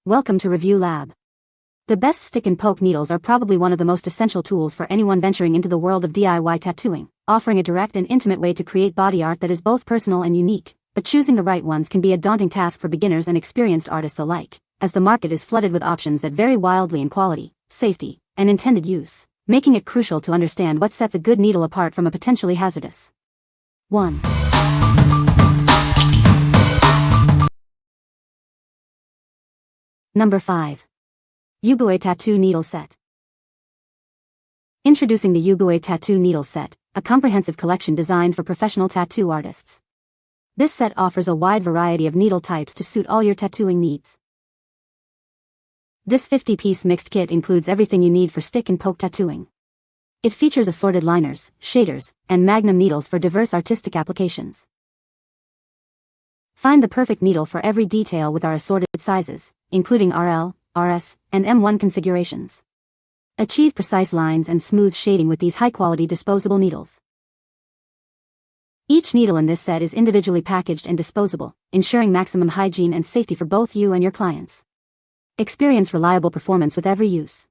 Welcome to Review Lab. The best stick and poke needles are probably one of the most essential tools for anyone venturing into the world of DIY tattooing, offering a direct and intimate way to create body art that is both personal and unique, but choosing the right ones can be a daunting task for beginners and experienced artists alike, as the market is flooded with options that vary wildly in quality, safety, and intended use, making it crucial to understand what sets a good needle apart from a potentially hazardous one. Number 5. Yugui Tattoo Needle Set. Introducing the Yugui Tattoo Needle Set, a comprehensive collection designed for professional tattoo artists. This set offers a wide variety of needle types to suit all your tattooing needs. This 50-piece mixed kit includes everything you need for stick and poke tattooing. It features assorted liners, shaders, and magnum needles for diverse artistic applications. Find the perfect needle for every detail with our assorted sizes, including RL, RS, and M1 configurations. Achieve precise lines and smooth shading with these high-quality disposable needles. Each needle in this set is individually packaged and disposable, ensuring maximum hygiene and safety for both you and your clients. Experience reliable performance with every use.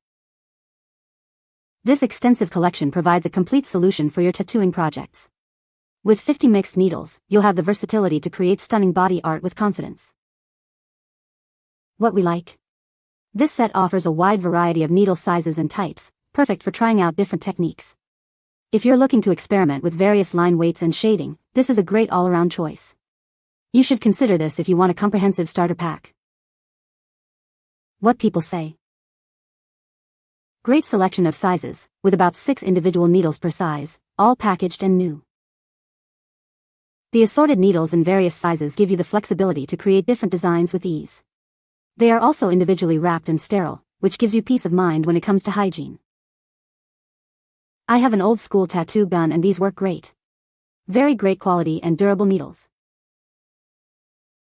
This extensive collection provides a complete solution for your tattooing projects. With 50 mixed needles, you'll have the versatility to create stunning body art with confidence. What we like. This set offers a wide variety of needle sizes and types, perfect for trying out different techniques. If you're looking to experiment with various line weights and shading, this is a great all-around choice. You should consider this if you want a comprehensive starter pack. What people say. Great selection of sizes, with about 6 individual needles per size, all packaged and new. The assorted needles in various sizes give you the flexibility to create different designs with ease. They are also individually wrapped and sterile, which gives you peace of mind when it comes to hygiene. I have an old school tattoo gun and these work great. Very great quality and durable needles.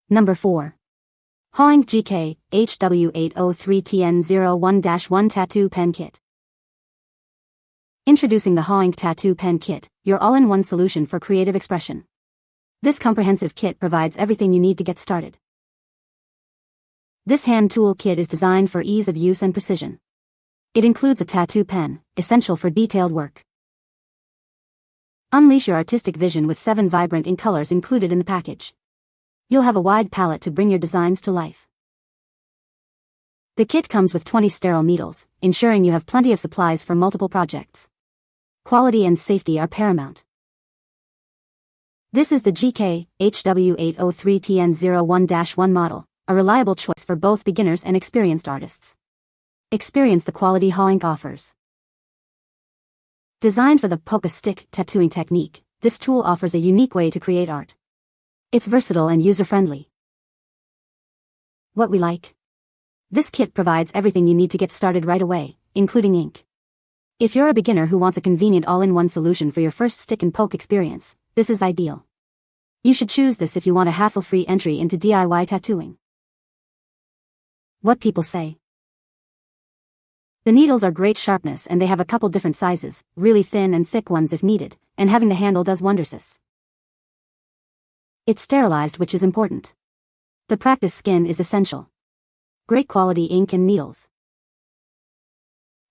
Number 4. HAWINK GK HW803TN01-1 Tattoo Pen Kit. Introducing the HAWINK Tattoo Pen Kit, your all-in-one solution for creative expression. This comprehensive kit provides everything you need to get started. This hand tool kit is designed for ease of use and precision. It includes a tattoo pen, essential for detailed work. Unleash your artistic vision with 7 vibrant ink colors included in the package. You'll have a wide palette to bring your designs to life. The kit comes with 20 sterile needles, ensuring you have plenty of supplies for multiple projects. Quality and safety are paramount. This is the GK HW803TN01-1 model, a reliable choice for both beginners and experienced artists. Experience the quality HAWINK offers. Designed for the polka stick tattooing technique, this tool offers a unique way to create art. It's versatile and user-friendly. What we like. This kit provides everything you need to get started right away, including ink. If you're a beginner who wants a convenient all-in-one solution for your first stick and poke experience, this is ideal. You should choose this if you want a hassle-free entry into DIY tattooing. What people say. The needles are great sharpness and they have a couple different sizes, really thin and thick ones if needed, and having the handle does wonders. It's sterilized, which is important. The practice skin is essential. Great quality ink and needles.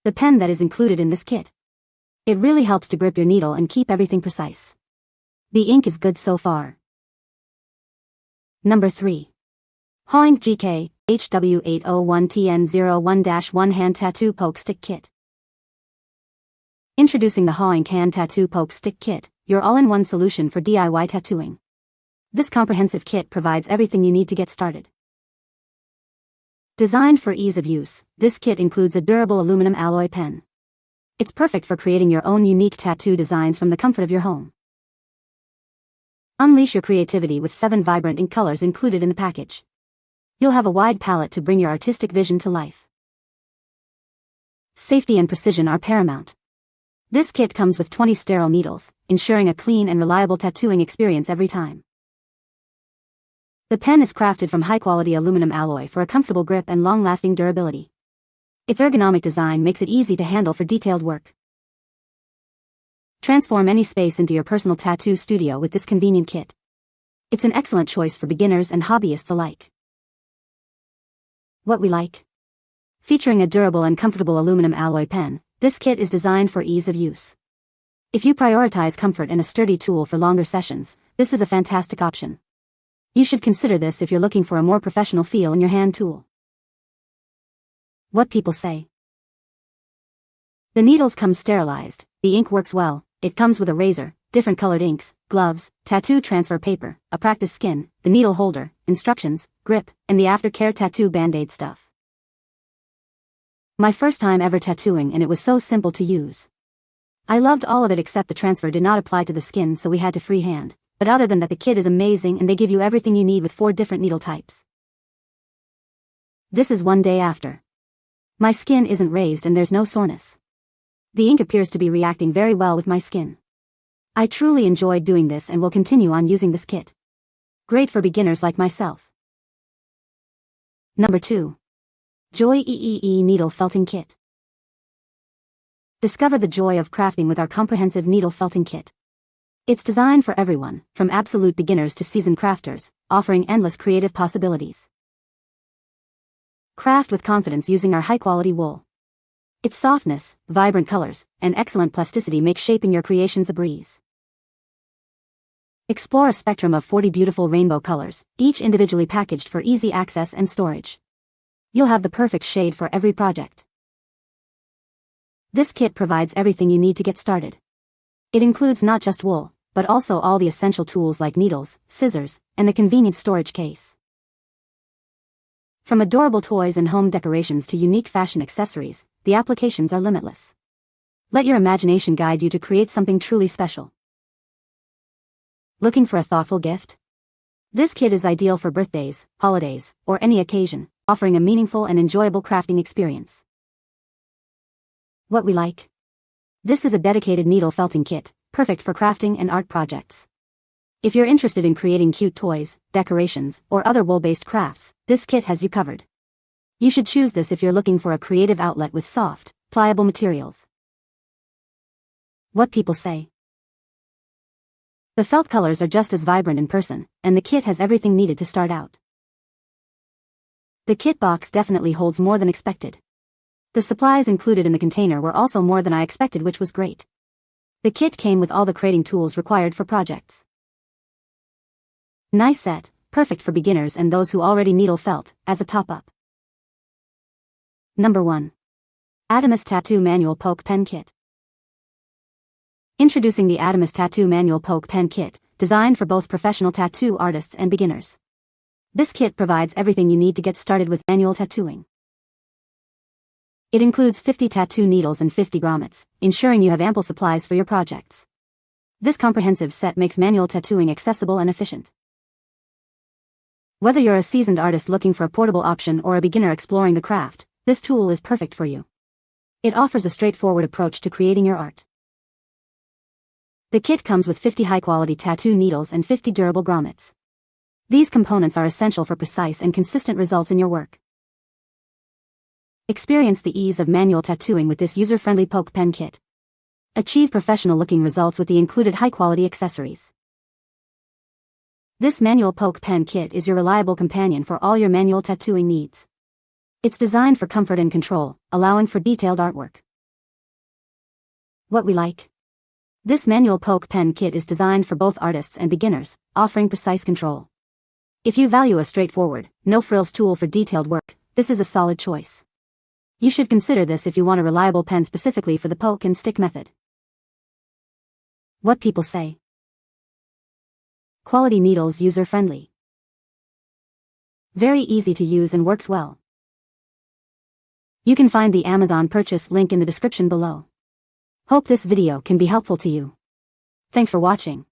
The pen that is included in this kit. It really helps to grip your needle and keep everything precise. The ink is good so far. Number 3. HAWINK GK HW801TN01-1 Hand Tattoo Poke Stick Kit. Introducing the HAWINK Hand Tattoo Poke Stick Kit, your all-in-one solution for DIY tattooing. This comprehensive kit provides everything you need to get started. Designed for ease of use, this kit includes a durable aluminum alloy pen. It's perfect for creating your own unique tattoo designs from the comfort of your home. Unleash your creativity with 7 vibrant ink colors included in the package. You'll have a wide palette to bring your artistic vision to life. Safety and precision are paramount. This kit comes with 20 sterile needles, ensuring a clean and reliable tattooing experience every time. The pen is crafted from high-quality aluminum alloy for a comfortable grip and long-lasting durability. Its ergonomic design makes it easy to handle for detailed work. Transform any space into your personal tattoo studio with this convenient kit. It's an excellent choice for beginners and hobbyists alike. What we like. Featuring a durable and comfortable aluminum alloy pen, this kit is designed for ease of use. If you prioritize comfort and a sturdy tool for longer sessions, this is a fantastic option. You should consider this if you're looking for a more professional feel in your hand tool. What people say. The needles come sterilized, the ink works well, it comes with a razor, different colored inks, gloves, tattoo transfer paper, a practice skin, the needle holder, instructions, grip, and the aftercare tattoo band-aid stuff. My first time ever tattooing, and it was so simple to use. I loved all of it except the transfer did not apply to the skin, so we had to freehand. But other than that, the kit is amazing and they give you everything you need with 4 different needle types. This is one day after. My skin isn't raised and there's no soreness. The ink appears to be reacting very well with my skin. I truly enjoyed doing this and will continue on using this kit. Great for beginners like myself. Number 2. Joyeee Needle Felting Kit. Discover the joy of crafting with our comprehensive needle felting kit. It's designed for everyone, from absolute beginners to seasoned crafters, offering endless creative possibilities. Craft with confidence using our high-quality wool. Its softness, vibrant colors, and excellent plasticity make shaping your creations a breeze. Explore a spectrum of 40 beautiful rainbow colors, each individually packaged for easy access and storage. You'll have the perfect shade for every project. This kit provides everything you need to get started. It includes not just wool, but also all the essential tools like needles, scissors, and a convenient storage case. From adorable toys and home decorations to unique fashion accessories, the applications are limitless. Let your imagination guide you to create something truly special. Looking for a thoughtful gift? This kit is ideal for birthdays, holidays, or any occasion, offering a meaningful and enjoyable crafting experience. What we like. This is a dedicated needle felting kit, perfect for crafting and art projects. If you're interested in creating cute toys, decorations, or other wool-based crafts, this kit has you covered. You should choose this if you're looking for a creative outlet with soft, pliable materials. What people say. The felt colors are just as vibrant in person, and the kit has everything needed to start out. The kit box definitely holds more than expected. The supplies included in the container were also more than I expected, which was great. The kit came with all the crating tools required for projects. Nice set, perfect for beginners and those who already needle felt, as a top-up. Number 1. ATOMUS Tattoo Manual Poke Pen Kit. Introducing the ATOMUS Tattoo Manual Poke Pen Kit, designed for both professional tattoo artists and beginners. This kit provides everything you need to get started with manual tattooing. It includes 50 tattoo needles and 50 grommets, ensuring you have ample supplies for your projects. This comprehensive set makes manual tattooing accessible and efficient. Whether you're a seasoned artist looking for a portable option or a beginner exploring the craft, this tool is perfect for you. It offers a straightforward approach to creating your art. The kit comes with 50 high-quality tattoo needles and 50 durable grommets. These components are essential for precise and consistent results in your work. Experience the ease of manual tattooing with this user-friendly poke pen kit. Achieve professional-looking results with the included high-quality accessories. This manual poke pen kit is your reliable companion for all your manual tattooing needs. It's designed for comfort and control, allowing for detailed artwork. What we like. This manual poke pen kit is designed for both artists and beginners, offering precise control. If you value a straightforward, no-frills tool for detailed work, this is a solid choice. You should consider this if you want a reliable pen specifically for the poke and stick method. What people say. Quality needles, user-friendly. Very easy to use and works well. You can find the Amazon purchase link in the description below. Hope this video can be helpful to you. Thanks for watching.